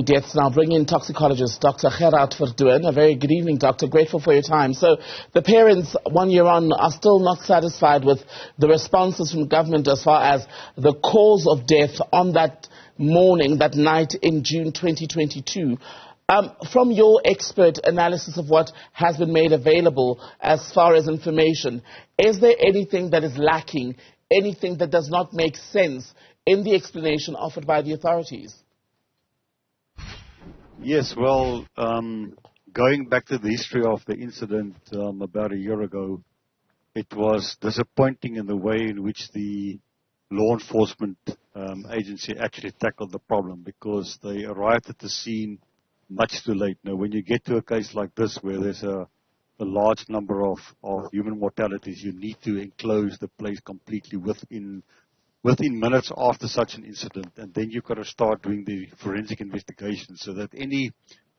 Deaths now. Bring in toxicologist Dr Gerhard Verdoorn. A very good evening, doctor. Grateful for your time. So the parents, 1 year on, are still not satisfied with the responses from government as far as the cause of death on that morning, that night in June 2022. From your expert analysis of what has been made available as far as information, is there anything that is lacking, anything that does not make sense in the explanation offered by the authorities? Yes, well, going back to the history of the incident about a year ago, it was disappointing in the way in which the law enforcement agency actually tackled the problem, because they arrived at the scene much too late. Now, when you get to a case like this where there's a large number of human mortalities, you need to enclose the place completely within minutes after such an incident, and then you've got to start doing the forensic investigation so that any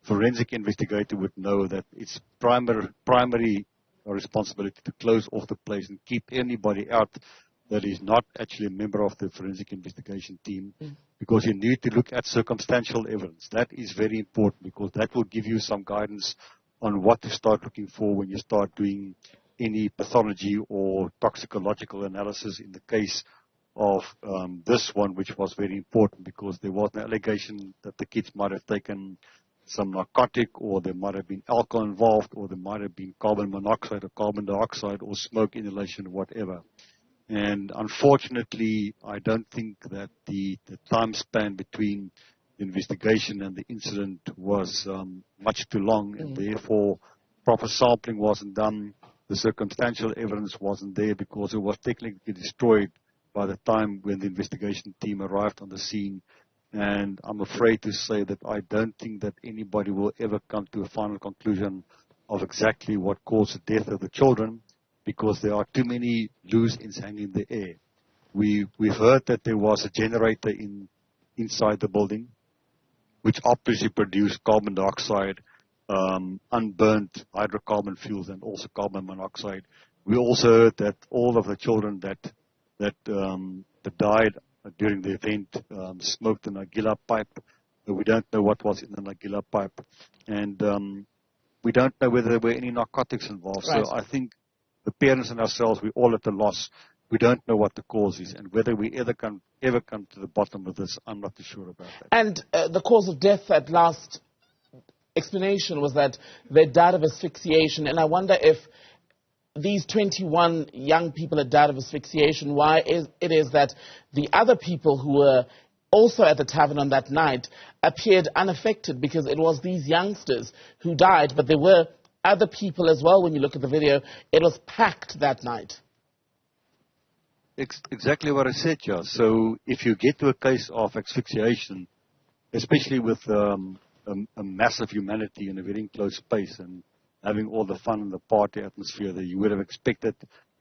forensic investigator would know that it's primary responsibility to close off the place and keep anybody out that is not actually a member of the forensic investigation team, because you need to look at circumstantial evidence. That is very important, because that will give you some guidance on what to start looking for when you start doing any pathology or toxicological analysis in the case of this one, which was very important, because there was an allegation that the kids might have taken some narcotic, or there might have been alcohol involved, or there might have been carbon monoxide or carbon dioxide or smoke inhalation, whatever. And unfortunately, I don't think that the time span between the investigation and the incident was much too long, and therefore proper sampling wasn't done. The circumstantial evidence wasn't there because it was technically destroyed by the time when the investigation team arrived on the scene. And I'm afraid to say that I don't think that anybody will ever come to a final conclusion of exactly what caused the death of the children, because there are too many loose ends hanging in the air. We've heard that there was a generator inside the building, which obviously produced carbon dioxide, unburnt hydrocarbon fuels, and also carbon monoxide. We also heard that all of the children that died during the event smoked a nargila pipe. We don't know what was in the nargila pipe, and we don't know whether there were any narcotics involved. Right. So I think the parents and ourselves, we're all at a loss. We don't know what the cause is, and whether we ever come to the bottom of this, I'm not too sure about that. And the cause of death at last explanation was that they died of asphyxiation, and I wonder if these 21 young people had died of asphyxiation, why it is that the other people who were also at the tavern on that night appeared unaffected, because it was these youngsters who died, but there were other people as well. When you look at the video, it was packed that night. Exactly what I said, yeah. So if you get to a case of asphyxiation, especially with a massive humanity in a very enclosed space and having all the fun and the party atmosphere there, you would have expected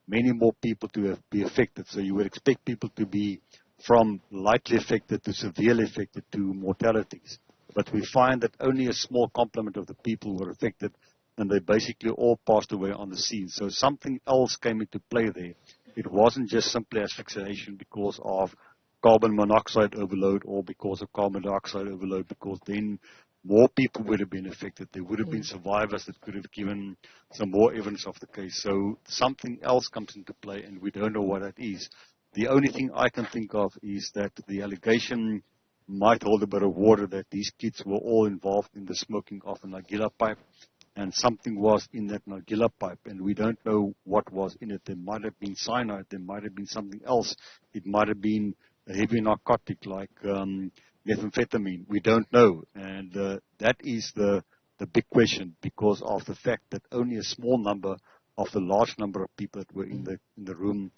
many more people to be affected. So you would expect people to be from lightly affected to severely affected to mortalities. But we find that only a small complement of the people were affected, and they basically all passed away on the scene. So something else came into play there. It wasn't just simply asphyxiation because of carbon monoxide overload or because of carbon dioxide overload, because then more people would have been affected. There would have been survivors that could have given some more evidence of the case. So something else comes into play, and we don't know what that is. The only thing I can think of is that the allegation might hold a bit of water, that these kids were all involved in the smoking of a nargila pipe, and something was in that nargila pipe, and we don't know what was in it. There might have been cyanide, there might have been something else. It might have been a heavy narcotic like methamphetamine. We don't know, and that is the big question, because of the fact that only a small number of the large number of people that were in the room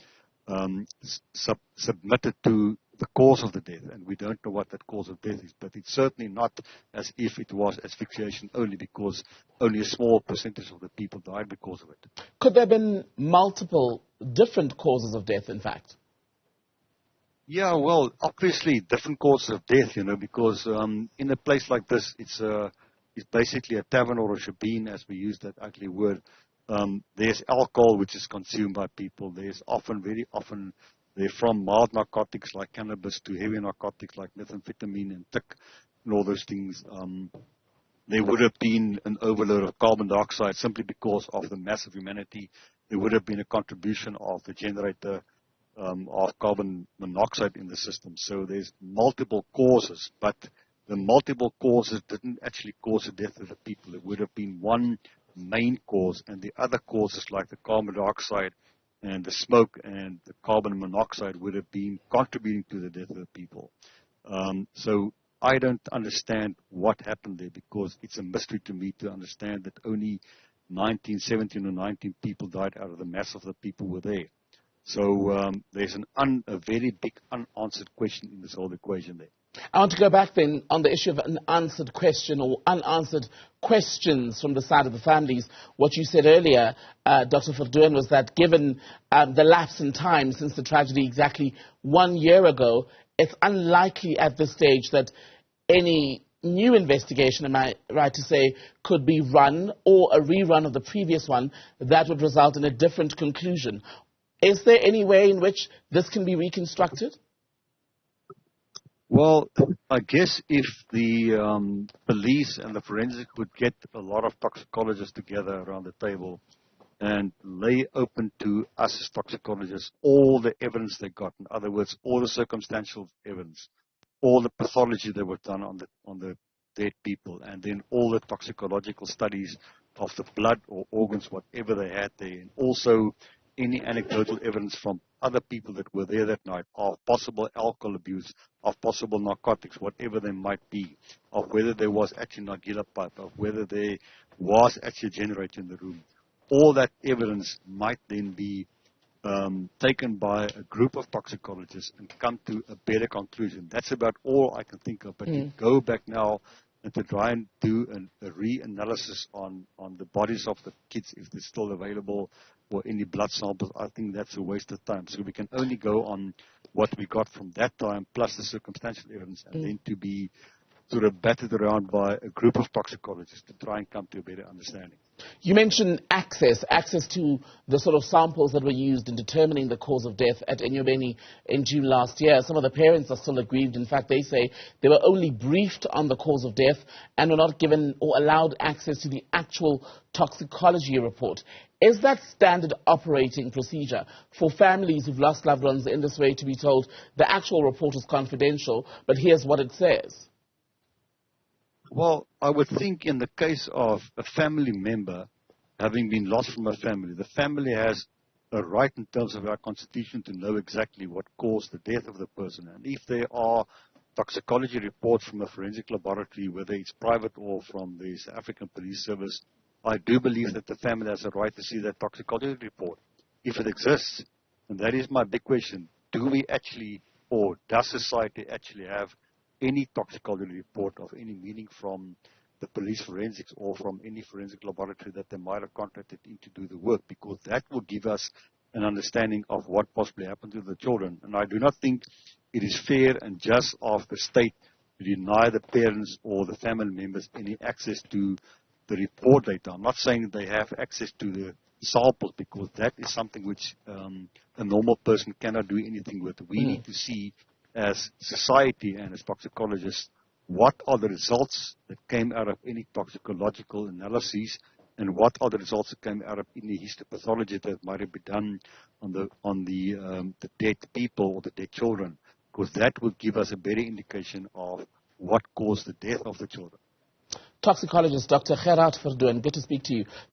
submitted to the cause of the death, and we don't know what that cause of death is. But it's certainly not as if it was asphyxiation only, because only a small percentage of the people died because of it. Could there have been multiple different causes of death, in fact? Yeah, well, obviously different causes of death, because in a place like this, it's basically a tavern or a shebeen, as we use that ugly word. There's alcohol which is consumed by people. There's very often, they're from mild narcotics like cannabis to heavy narcotics like methamphetamine and tick. and all those things, there would have been an overload of carbon dioxide simply because of the mass of humanity. There would have been a contribution of the generator of carbon monoxide in the system. So there's multiple causes, but the multiple causes didn't actually cause the death of the people. It would have been one main cause, and the other causes like the carbon dioxide and the smoke and the carbon monoxide would have been contributing to the death of the people. So I don't understand what happened there, because it's a mystery to me to understand that only 17 or 19 people died out of the mass of the people who were there. So there's a very big unanswered question in this whole equation there. I want to go back then on the issue of an unanswered question or unanswered questions from the side of the families. What you said earlier, Dr. Verdoorn, was that given the lapse in time since the tragedy exactly 1 year ago, it's unlikely at this stage that any new investigation, am I right to say, could be run, or a rerun of the previous one that would result in a different conclusion. Is there any way in which this can be reconstructed? Well, I guess if the police and the forensic would get a lot of toxicologists together around the table and lay open to us as toxicologists all the evidence they got, in other words, all the circumstantial evidence, all the pathology that were done on the dead people, and then all the toxicological studies of the blood or organs, whatever they had there, and also any anecdotal evidence from other people that were there that night of possible alcohol abuse, of possible narcotics, whatever they might be, of whether there was actually nargila pipe, of whether there was actually a generator in the room. All that evidence might then be taken by a group of toxicologists and come to a better conclusion. That's about all I can think of. But to go back now and to try and do a reanalysis on the bodies of the kids, if they're still available, or any blood samples, I think that's a waste of time. So we can only go on what we got from that time, plus the circumstantial evidence, and then to be sort of battered around by a group of toxicologists to try and come to a better understanding. You mentioned access to the sort of samples that were used in determining the cause of death at Enyobeni in June last year. Some of the parents are still aggrieved. In fact, they say they were only briefed on the cause of death and were not given or allowed access to the actual toxicology report. Is that standard operating procedure for families who've lost loved ones in this way to be told the actual report is confidential, but here's what it says? Well, I would think in the case of a family member having been lost from a family, the family has a right in terms of our constitution to know exactly what caused the death of the person. And if there are toxicology reports from a forensic laboratory, whether it's private or from the South African Police Service, I do believe that the family has a right to see that toxicology report, if it exists. And that is my big question. Do we actually, or does society actually have any toxicology report of any meaning from the police forensics or from any forensic laboratory that they might have contracted in to do the work? Because that will give us an understanding of what possibly happened to the children. And I do not think it is fair and just of the state to deny the parents or the family members any access to the report data. I'm not saying that they have access to the samples, because that is something which a normal person cannot do anything with. We need to see, as society and as toxicologists, what are the results that came out of any toxicological analyses, and what are the results that came out of any histopathology that might have been done on the dead people or the dead children, because that will give us a better indication of what caused the death of the children. Toxicologist Dr. Gerhard Verdoorn, good to speak to you.